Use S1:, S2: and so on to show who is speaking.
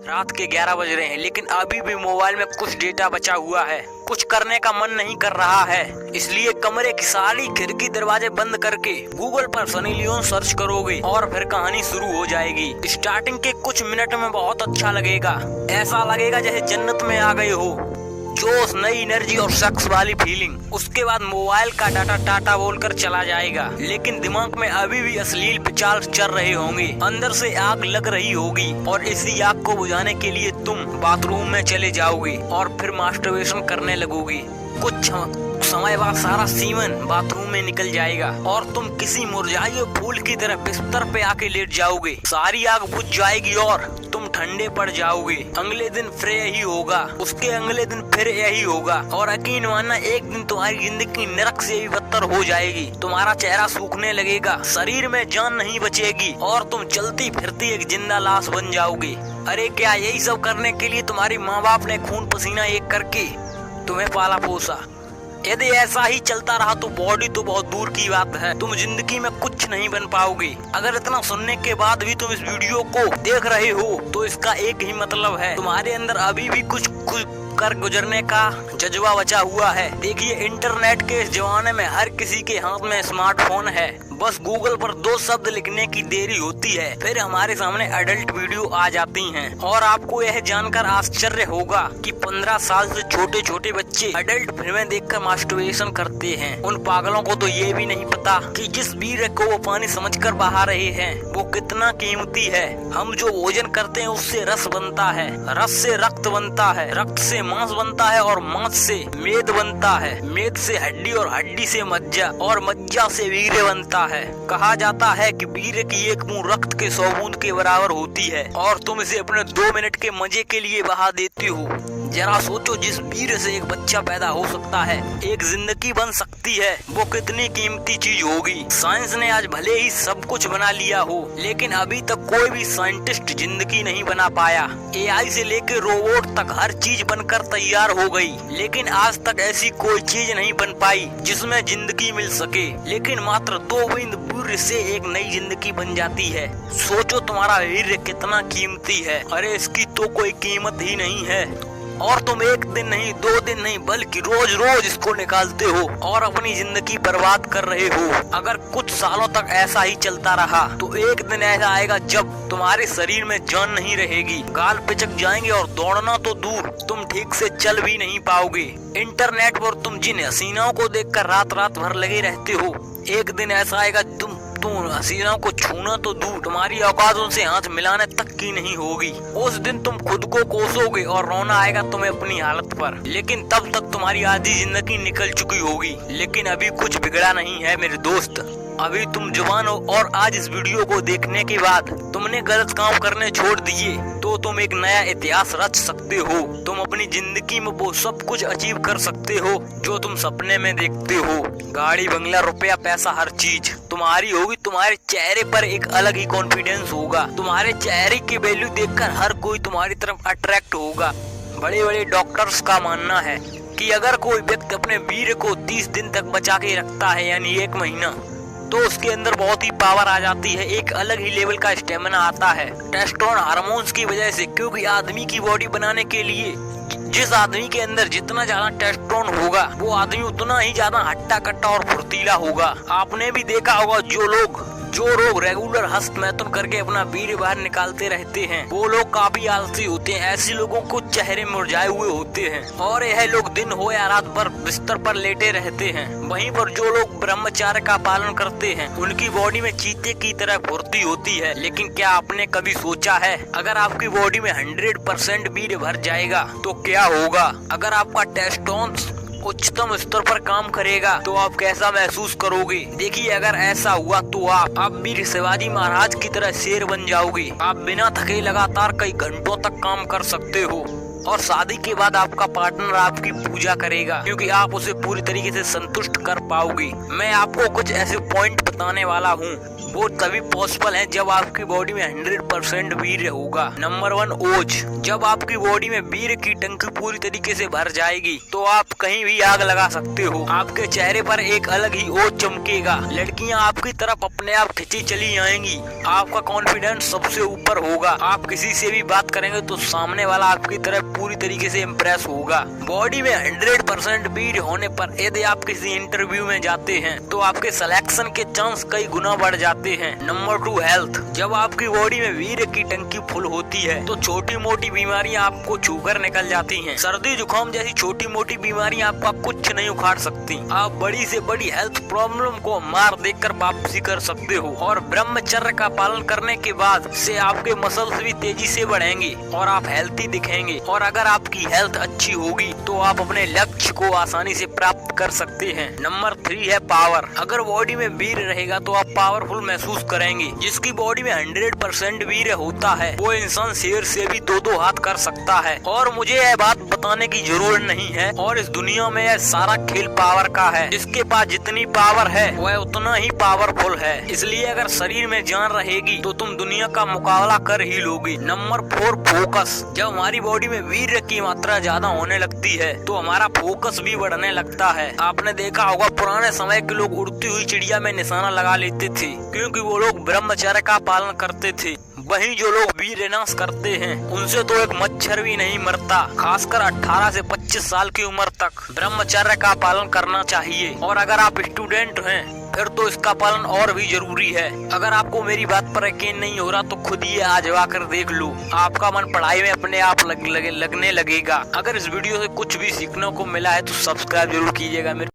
S1: रात के 11 बज रहे हैं, लेकिन अभी भी मोबाइल में कुछ डेटा बचा हुआ है। कुछ करने का मन नहीं कर रहा है, इसलिए कमरे की सारी खिड़की दरवाजे बंद करके गूगल पर सनी लियोन सर्च करोगे और फिर कहानी शुरू हो जाएगी। स्टार्टिंग के कुछ मिनट में बहुत अच्छा लगेगा, ऐसा लगेगा जैसे जन्नत में आ गए हो, जोश, नई एनर्जी और शख्स वाली फीलिंग। उसके बाद मोबाइल का डाटा टाटा बोलकर चला जाएगा, लेकिन दिमाग में अभी भी अश्लील विचार चल रहे होंगे, अंदर से आग लग रही होगी और इसी आग को बुझाने के लिए तुम बाथरूम में चले जाओगे और फिर मास्टरबेशन करने लगोगे। कुछ समय बाद सारा सीमन बाथरूम में निकल जाएगा और तुम किसी मुरझाए हुए फूल की तरह बिस्तर पे आके लेट जाओगे। सारी आग बुझ जाएगी और तुम ठंडे पड़ जाओगे। अगले दिन फिर यही होगा, उसके अगले दिन फिर यही होगा और यकीन मानना एक दिन तुम्हारी जिंदगी नरक से भी बदतर हो जाएगी। तुम्हारा चेहरा सूखने लगेगा, शरीर में जान नहीं बचेगी और तुम चलती फिरती एक जिंदा लाश बन जाओगे। अरे क्या यही सब करने के लिए तुम्हारी माँ बाप ने खून पसीना एक करके तुम्हें पाला पोसा? यदि ऐसा ही चलता रहा तो बॉडी तो बहुत दूर की बात है, तुम जिंदगी में कुछ नहीं बन पाओगे। अगर इतना सुनने के बाद भी तुम इस वीडियो को देख रहे हो तो इसका एक ही मतलब है, तुम्हारे अंदर अभी भी कुछ कर गुजरने का जज्बा बचा हुआ है। देखिए, इंटरनेट के इस जमाने में हर किसी के हाथ में स्मार्टफोन है, बस गूगल पर 2 शब्द लिखने की देरी होती है, फिर हमारे सामने एडल्ट वीडियो आ जाती हैं। और आपको यह जानकर आश्चर्य होगा कि 15 साल से छोटे छोटे बच्चे एडल्ट फिल्में देखकर मास्टरबेशन करते हैं। उन पागलों को तो ये भी नहीं पता कि जिस वीर को वो पानी समझकर बहा रहे हैं वो कितना कीमती है। हम जो भोजन करते हैं उससे रस बनता है, रस से रक्त बनता है, रक्त से मांस बनता है और मांस से मेद बनता है, मेद से हड्डी और हड्डी से मज्जा और मज्जा से वीर्य बनता है। कहा जाता है कि वीर्य की एक बूंद रक्त के 100 बूंद के बराबर होती है और तुम इसे अपने 2 मिनट के मजे के लिए बहा देते हो। जरा सोचो, जिस वीर्य से एक बच्चा पैदा हो सकता है, एक जिंदगी बन सकती है, वो कितनी कीमती चीज होगी। साइंस ने आज भले ही सब कुछ बना लिया हो, लेकिन अभी तक कोई भी साइंटिस्ट जिंदगी नहीं बना पाया। एआई से लेकर रोबोट तक हर चीज बनकर तैयार हो गई, लेकिन आज तक ऐसी कोई चीज नहीं बन पाई जिसमें जिंदगी मिल सके। लेकिन मात्र 2 बूंद वीर्य से एक नई जिंदगी बन जाती है। सोचो तुम्हारा वीर्य कितना कीमती है। अरे इसकी तो कोई कीमत ही नहीं है और तुम एक दिन नहीं, 2 दिन नहीं, बल्कि रोज रोज इसको निकालते हो और अपनी जिंदगी बर्बाद कर रहे हो। अगर कुछ सालों तक ऐसा ही चलता रहा तो एक दिन ऐसा आएगा जब तुम्हारे शरीर में जान नहीं रहेगी, गाल पिचक जाएंगे और दौड़ना तो दूर, तुम ठीक से चल भी नहीं पाओगे। इंटरनेट पर तुम जिन हसीनाओं को देखकर रात रात भर लगे रहते हो, एक दिन ऐसा आएगा तुम हसीनाओं को छूना तो दूर, तुम्हारी औकातों से हाथ मिलाने तक की नहीं होगी। उस दिन तुम खुद को कोसोगे और रोना आएगा तुम्हें अपनी हालत पर, लेकिन तब तक तुम्हारी आधी जिंदगी निकल चुकी होगी। लेकिन अभी कुछ बिगड़ा नहीं है मेरे दोस्त, अभी तुम जवान हो और आज इस वीडियो को देखने के बाद तुमने गलत काम करने छोड़ दिए तो तुम एक नया इतिहास रच सकते हो। तुम अपनी जिंदगी में वो सब कुछ अचीव कर सकते हो जो तुम सपने में देखते हो। गाड़ी, बंगला, रुपया, पैसा, हर चीज तुम्हारी होगी। तुम्हारे चेहरे पर एक अलग ही कॉन्फिडेंस होगा, तुम्हारे चेहरे की वैल्यू देखकर हर कोई तुम्हारी तरफ अट्रैक्ट होगा। बड़े बड़े डॉक्टर्स का मानना है कि अगर कोई व्यक्ति अपने वीर्य को 30 दिन तक बचा के रखता है, यानी 1 महीना, तो उसके अंदर बहुत ही पावर आ जाती है, एक अलग ही लेवल का स्टेमिना आता है टेस्टोस्टेरोन हार्मोन्स की वजह से। क्योंकि आदमी की बॉडी बनाने के लिए जिस आदमी के अंदर जितना ज्यादा टेस्टोस्टेरोन होगा वो आदमी उतना ही ज्यादा हट्टा कट्टा और फुर्तीला होगा। आपने भी देखा होगा जो लोग रेगुलर हस्त मैथुन करके अपना वीर्य बाहर निकालते रहते हैं वो लोग काफी आलसी होते हैं। ऐसे लोगों को चेहरे मुरझाए हुए होते हैं और यह लोग दिन हो या रात भर बिस्तर पर लेटे रहते हैं। वहीं पर जो लोग ब्रह्मचर्य का पालन करते हैं उनकी बॉडी में चीते की तरह फुर्ती होती है। लेकिन क्या आपने कभी सोचा है, अगर आपकी बॉडी में 100% वीर्य भर जाएगा तो क्या होगा? अगर आपका टेस्टोस्टेरोन उच्चतम स्तर पर काम करेगा तो आप कैसा महसूस करोगे? देखिए, अगर ऐसा हुआ तो आप वीर शिवाजी महाराज की तरह शेर बन जाओगे। आप बिना थके लगातार कई घंटों तक काम कर सकते हो और शादी के बाद आपका पार्टनर आपकी पूजा करेगा क्योंकि आप उसे पूरी तरीके से संतुष्ट कर पाओगे। मैं आपको कुछ ऐसे पॉइंट बताने वाला हूँ वो तभी पॉसिबल है जब आपकी बॉडी में 100% वीर्य होगा। नंबर 1, ओज। जब आपकी बॉडी में वीर्य की टंकी पूरी तरीके से भर जाएगी तो आप कहीं भी आग लगा सकते हो। आपके चेहरे पर एक अलग ही ओज चमकेगा। लड़कियां आपकी तरफ अपने आप खिंची चली आएंगी। आपका कॉन्फिडेंस सबसे ऊपर होगा। आप किसी से भी बात करेंगे तो सामने वाला आपकी तरफ पूरी तरीके से इम्प्रेस होगा। बॉडी में 100% वीर्य होने पर यदि आप किसी इंटरव्यू में जाते हैं तो आपके सिलेक्शन के चांस कई गुना बढ़ जाते हैं। Number 2, health. जब आपकी बॉडी में वीर्य की टंकी फुल होती है तो छोटी मोटी बीमारियां आपको छूकर निकल जाती हैं। सर्दी जुकाम जैसी छोटी मोटी बीमारियां आपका कुछ नहीं उखाड़ सकती। आप बड़ी से बड़ी हेल्थ प्रॉब्लम को मार देकर वापसी कर सकते हो। और ब्रह्मचर्य का पालन करने के बाद से आपके मसल्स भी तेजी से बढ़ेंगे और आप हेल्थी दिखेंगे। और अगर आपकी हेल्थ अच्छी होगी तो आप अपने लक्ष्य को आसानी से प्राप्त कर सकते हैं। नंबर 3 है पावर। अगर बॉडी में वीर्य रहेगा तो आप पावरफुल महसूस करेंगे। जिसकी बॉडी में 100% वीर्य होता है वो इंसान शेर से भी 2-2 हाथ कर सकता है। और मुझे यह बात बताने की जरूरत नहीं है और इस दुनिया में यह सारा खेल पावर का है। जिसके पास जितनी पावर है वह उतना ही पावरफुल है। इसलिए अगर शरीर में जान रहेगी तो तुम दुनिया का मुकाबला कर ही लोगे। Number 4, focus. जब हमारी बॉडी में वीर्य की मात्रा ज्यादा होने लगती है तो हमारा फोकस भी बढ़ने लगता है। आपने देखा होगा पुराने समय के लोग उड़ती हुई चिड़िया में निशाना लगा लेते थे क्योंकि वो लोग ब्रह्मचर्य का पालन करते थे। वहीं जो लोग वीर्य नाश करते हैं उनसे तो एक मच्छर भी नहीं मरता। खासकर 18 से 25 साल की उम्र तक ब्रह्मचर्य का पालन करना चाहिए। और अगर आप स्टूडेंट हैं फिर तो इसका पालन और भी जरूरी है। अगर आपको मेरी बात पर यकीन नहीं हो रहा तो खुद ही आजमा कर देख लो। आपका मन पढ़ाई में अपने आप लगने लगेगा। अगर इस वीडियो से कुछ भी सीखने को मिला है तो सब्सक्राइब जरूर कीजिएगा।